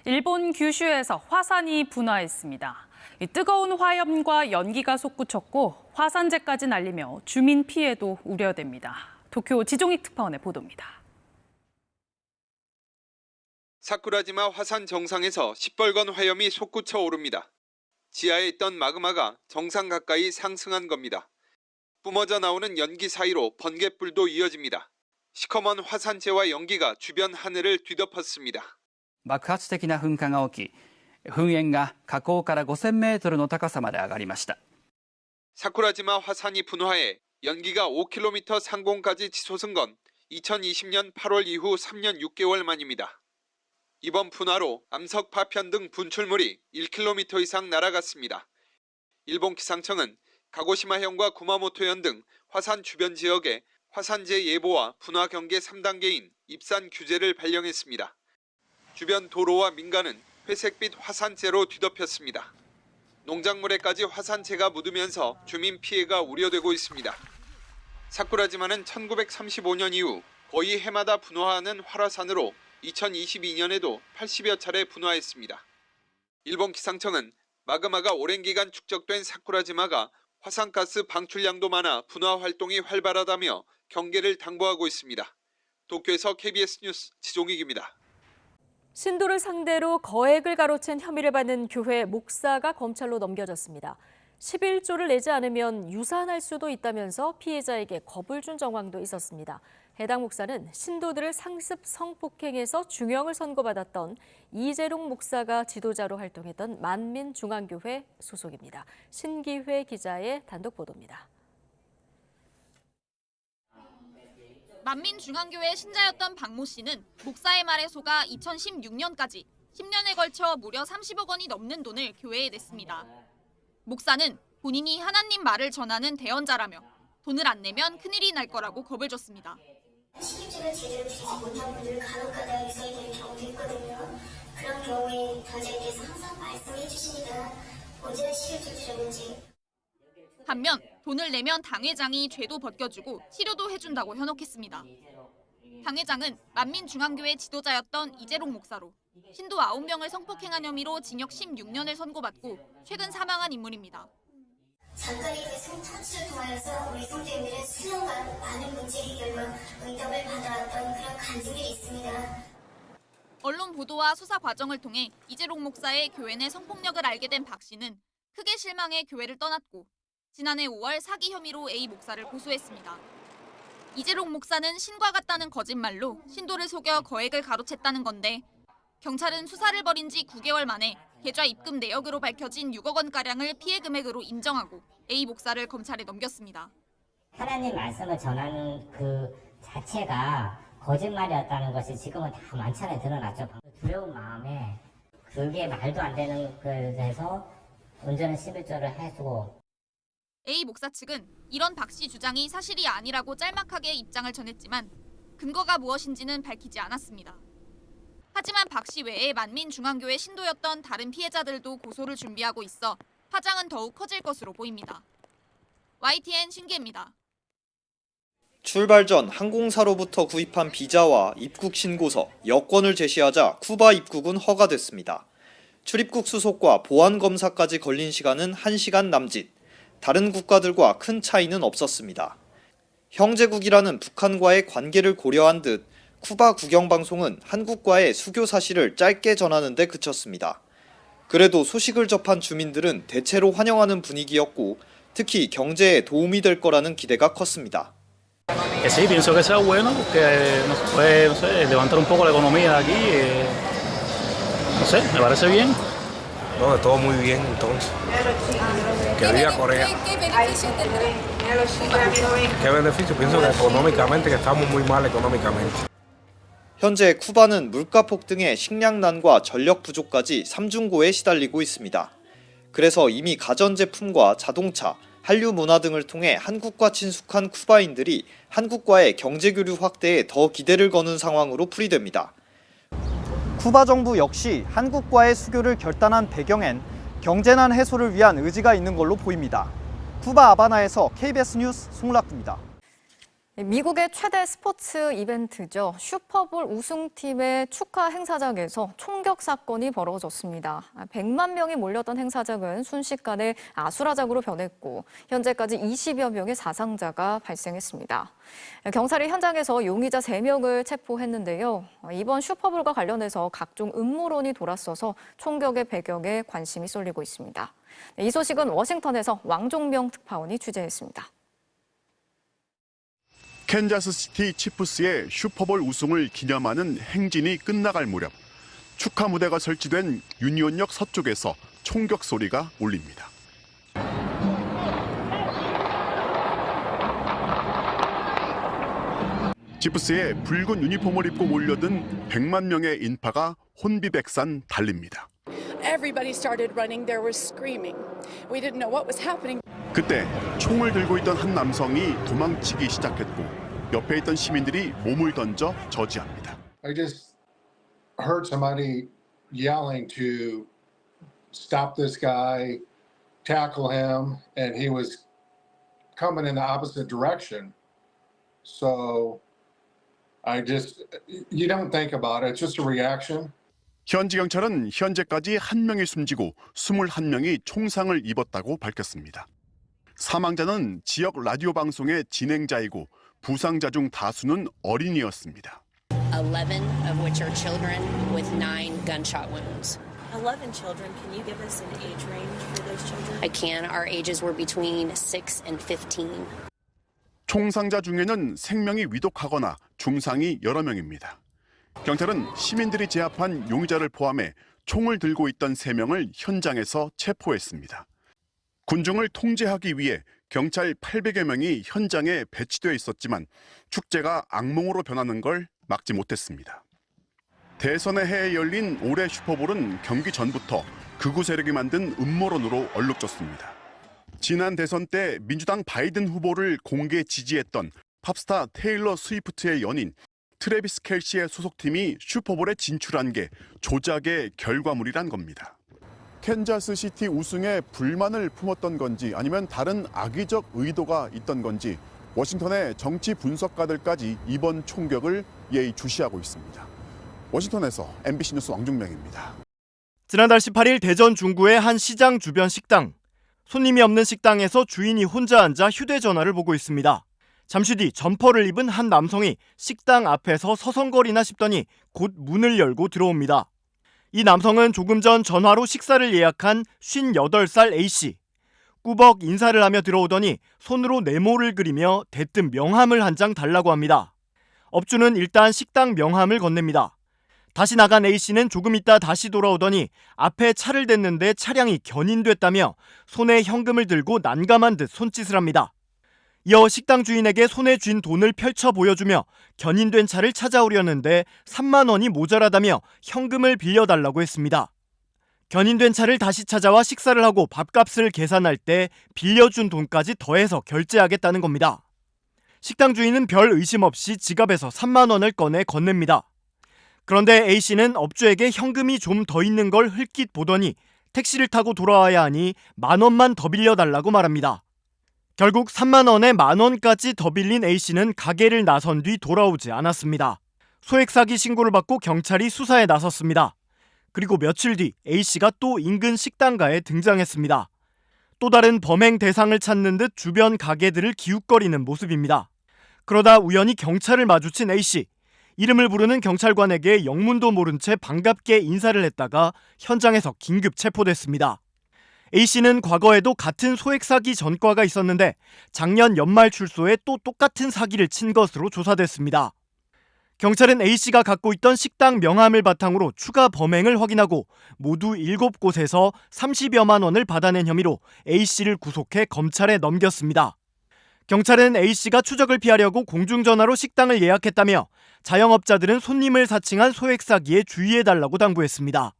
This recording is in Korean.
일본 규슈에서 화산이 분화했습니다. 뜨거운 화염과 연기가 솟구쳤고 화산재까지 날리며 주민 피해도 우려됩니다. 도쿄 지종익 특파원의 보도입니다. 사쿠라지마 화산 정상에서 시뻘건 화염이 솟구쳐 오릅니다. 지하에 있던 마그마가 정상 가까이 상승한 겁니다. 뿜어져 나오는 연기 사이로 번갯불도 이어집니다. 시커먼 화산재와 연기가 주변 하늘을 뒤덮었습니다. 爆発的な噴火が起き、噴煙が火口から5000メートルの高さまで上がりました。 사쿠라지마 화산이 분화해 연기가 5km 상공까지 치솟은 건 2020년 8월 이후 3년 6개월 만입니다. 이번 분화로 암석 파편 등 분출물이 1km 이상 날아갔습니다. 일본 기상청은 가고시마현과 구마모토현 등 화산 주변 지역에 화산재 예보와 분화 경계 3단계인 입산 규제를 발령했습니다. 주변 도로와 민가는 회색빛 화산재로 뒤덮였습니다. 농작물에까지 화산재가 묻으면서 주민 피해가 우려되고 있습니다. 사쿠라지마는 1935년 이후 거의 해마다 분화하는 활화산으로 2022년에도 80여 차례 분화했습니다. 일본 기상청은 마그마가 오랜 기간 축적된 사쿠라지마가 화산가스 방출량도 많아 분화 활동이 활발하다며 경계를 당부하고 있습니다. 도쿄에서 KBS 뉴스 지종익입니다. 신도를 상대로 거액을 가로챈 혐의를 받는 교회 목사가 검찰로 넘겨졌습니다. 11조를 내지 않으면 유산할 수도 있다면서 피해자에게 겁을 준 정황도 있었습니다. 해당 목사는 신도들을 상습 성폭행해서 중형을 선고받았던 이재롱 목사가 지도자로 활동했던 만민중앙교회 소속입니다. 신기회 기자의 단독 보도입니다. 만민중앙교회 신자였던 박모 씨는 목사의 말에 속아 2016년까지 10년에 걸쳐 무려 30억 원이 넘는 돈을 교회에 냈습니다. 목사는 본인이 하나님 말을 전하는 대언자라며 돈을 안 내면 큰일이 날 거라고 겁을 줬습니다. 11조를 제대로 드리지 못한 분들 간혹가다 유서에 되는 경우도 있거든요. 그런 경우에 단장님께서 항상 말씀해 주십니다. 언제나 11조 드렸는지. 반면 돈을 내면 당회장이 죄도 벗겨주고 치료도 해준다고 현혹했습니다. 당회장은 만민중앙교회 지도자였던 이재롱 목사로 신도 9명을 성폭행한 혐의로 징역 16년을 선고받고 최근 사망한 인물입니다. 장관이 그 성토치를 통하여서 우리 성도님들의 수년간 많은 문제 해결과 응답을 받아왔던 그런 간증들이 있습니다. 언론 보도와 수사 과정을 통해 이재롱 목사의 교회 내 성폭력을 알게 된 박 씨는 크게 실망해 교회를 떠났고 지난해 5월 사기 혐의로 A 목사를 고소했습니다. 이재롱 목사는 신과 같다는 거짓말로 신도를 속여 거액을 가로챘다는 건데 경찰은 수사를 벌인 지 9개월 만에 계좌 입금 내역으로 밝혀진 6억 원가량을 피해 금액으로 인정하고 A 목사를 검찰에 넘겼습니다. 하나님 말씀을 전하는 그 자체가 거짓말이었다는 것이 지금은 다 만천에 드러났죠. 두려운 마음에 그게 말도 안 되는 것에서 온전한 11조를 해주고 A 목사 측은 이런 박 씨 주장이 사실이 아니라고 짤막하게 입장을 전했지만 근거가 무엇인지는 밝히지 않았습니다. 하지만 박 씨 외에 만민중앙교회 신도였던 다른 피해자들도 고소를 준비하고 있어 파장은 더욱 커질 것으로 보입니다. YTN 신기입니다. 출발 전 항공사로부터 구입한 비자와 입국 신고서, 여권을 제시하자 쿠바 입국은 허가됐습니다. 출입국 수속과 보안 검사까지 걸린 시간은 1시간 남짓. 다른 국가들과 큰 차이는 없었습니다. 형제국이라는 북한과의 관계를 고려한 듯 쿠바 국영방송은 한국과의 수교 사실을 짧게 전하는 데 그쳤습니다. 그래도 소식을 접한 주민들은 대체로 환영하는 분위기였고 특히 경제에 도움이 될 거라는 기대가 컸습니다. Sí, pienso que sea bueno porque nos puede, no sé, levantar un poco la economía aquí. No sé, me parece bien. No, todo muy bien entonces. Que viva Corea. ¿Qué beneficio tendrá? ¿Qué beneficio? Pienso que económicamente, que estamos muy mal económicamente. 현재 쿠바는 물가 폭등에 식량난과 전력 부족까지 삼중고에 시달리고 있습니다. 그래서 이미 가전제품과 자동차, 한류 문화 등을 통해 한국과 친숙한 쿠바인들이 한국과의 경제교류 확대에 더 기대를 거는 상황으로 풀이됩니다. 쿠바 정부 역시 한국과의 수교를 결단한 배경엔 경제난 해소를 위한 의지가 있는 걸로 보입니다. 쿠바 아바나에서 KBS 뉴스 송락구입니다. 미국의 최대 스포츠 이벤트죠. 슈퍼볼 우승팀의 축하 행사장에서 총격 사건이 벌어졌습니다. 100만 명이 몰렸던 행사장은 순식간에 아수라장으로 변했고 현재까지 20여 명의 사상자가 발생했습니다. 경찰이 현장에서 용의자 3명을 체포했는데요. 이번 슈퍼볼과 관련해서 각종 음모론이 돌았어서 총격의 배경에 관심이 쏠리고 있습니다. 이 소식은 워싱턴에서 왕종명 특파원이 취재했습니다. 캔자스시티 치프스의 슈퍼볼 우승을 기념하는 행진이 끝나갈 무렵 축하 무대가 설치된 유니온역 서쪽에서 총격 소리가 울립니다. 치프스에 붉은 유니폼을 입고 몰려든 100만 명의 인파가 혼비백산 달립니다. Everybody started running. There was screaming. We didn't know what was happening. 그때 총을 들고 있던 한 남성이 도망치기 시작했고 옆에 있던 시민들이 몸을 던져 저지합니다. I just heard somebody yelling to stop this guy, tackle him, and he was coming in the opposite direction. So you don't think about it. It's just a reaction. 현지 경찰은 현재까지 1명이 숨지고 21명이 총상을 입었다고 밝혔습니다. 사망자는 지역 라디오 방송의 진행자이고 부상자 중 다수는 어린이였습니다. 11 of which are children with 9 gunshot wounds. 11 children. Can you give us an age range for those children? I can. Our ages were between 6 and 15. 총상자 중에는 생명이 위독하거나 중상이 여러 명입니다. 경찰은 시민들이 제압한 용의자를 포함해 총을 들고 있던 3명을 현장에서 체포했습니다. 군중을 통제하기 위해 경찰 800여 명이 현장에 배치되어 있었지만 축제가 악몽으로 변하는 걸 막지 못했습니다. 대선의 해에 열린 올해 슈퍼볼은 경기 전부터 극우 세력이 만든 음모론으로 얼룩졌습니다. 지난 대선 때 민주당 바이든 후보를 공개 지지했던 팝스타 테일러 스위프트의 연인 트래비스 켈시의 소속팀이 슈퍼볼에 진출한 게 조작의 결과물이란 겁니다. 캔자스시티 우승에 불만을 품었던 건지 아니면 다른 악의적 의도가 있던 건지 워싱턴의 정치 분석가들까지 이번 총격을 예의주시하고 있습니다. 워싱턴에서 MBC 뉴스 왕중명입니다. 지난달 18일 대전 중구의 한 시장 주변 식당. 손님이 없는 식당에서 주인이 혼자 앉아 휴대전화를 보고 있습니다. 잠시 뒤 점퍼를 입은 한 남성이 식당 앞에서 서성거리나 싶더니 곧 문을 열고 들어옵니다. 이 남성은 조금 전 전화로 식사를 예약한 58살 A씨. 꾸벅 인사를 하며 들어오더니 손으로 네모를 그리며 대뜸 명함을 한 장 달라고 합니다. 업주는 일단 식당 명함을 건넵니다. 다시 나간 A씨는 조금 있다 다시 돌아오더니 앞에 차를 댔는데 차량이 견인됐다며 손에 현금을 들고 난감한 듯 손짓을 합니다. 이어 식당 주인에게 손에 쥔 돈을 펼쳐 보여주며 견인된 차를 찾아오려는데 3만 원이 모자라다며 현금을 빌려달라고 했습니다. 견인된 차를 다시 찾아와 식사를 하고 밥값을 계산할 때 빌려준 돈까지 더해서 결제하겠다는 겁니다. 식당 주인은 별 의심 없이 지갑에서 3만 원을 꺼내 건넵니다. 그런데 A씨는 업주에게 현금이 좀 더 있는 걸 흘낏 보더니 택시를 타고 돌아와야 하니 1만 원만 더 빌려달라고 말합니다. 결국 3만 원에 1만 원까지 더 빌린 A씨는 가게를 나선 뒤 돌아오지 않았습니다. 소액 사기 신고를 받고 경찰이 수사에 나섰습니다. 그리고 며칠 뒤 A씨가 또 인근 식당가에 등장했습니다. 또 다른 범행 대상을 찾는 듯 주변 가게들을 기웃거리는 모습입니다. 그러다 우연히 경찰을 마주친 A씨. 이름을 부르는 경찰관에게 영문도 모른 채 반갑게 인사를 했다가 현장에서 긴급 체포됐습니다. A씨는 과거에도 같은 소액 사기 전과가 있었는데 작년 연말 출소에 또 똑같은 사기를 친 것으로 조사됐습니다. 경찰은 A씨가 갖고 있던 식당 명함을 바탕으로 추가 범행을 확인하고 모두 7곳에서 30여만 원을 받아낸 혐의로 A씨를 구속해 검찰에 넘겼습니다. 경찰은 A씨가 추적을 피하려고 공중전화로 식당을 예약했다며 자영업자들은 손님을 사칭한 소액 사기에 주의해달라고 당부했습니다.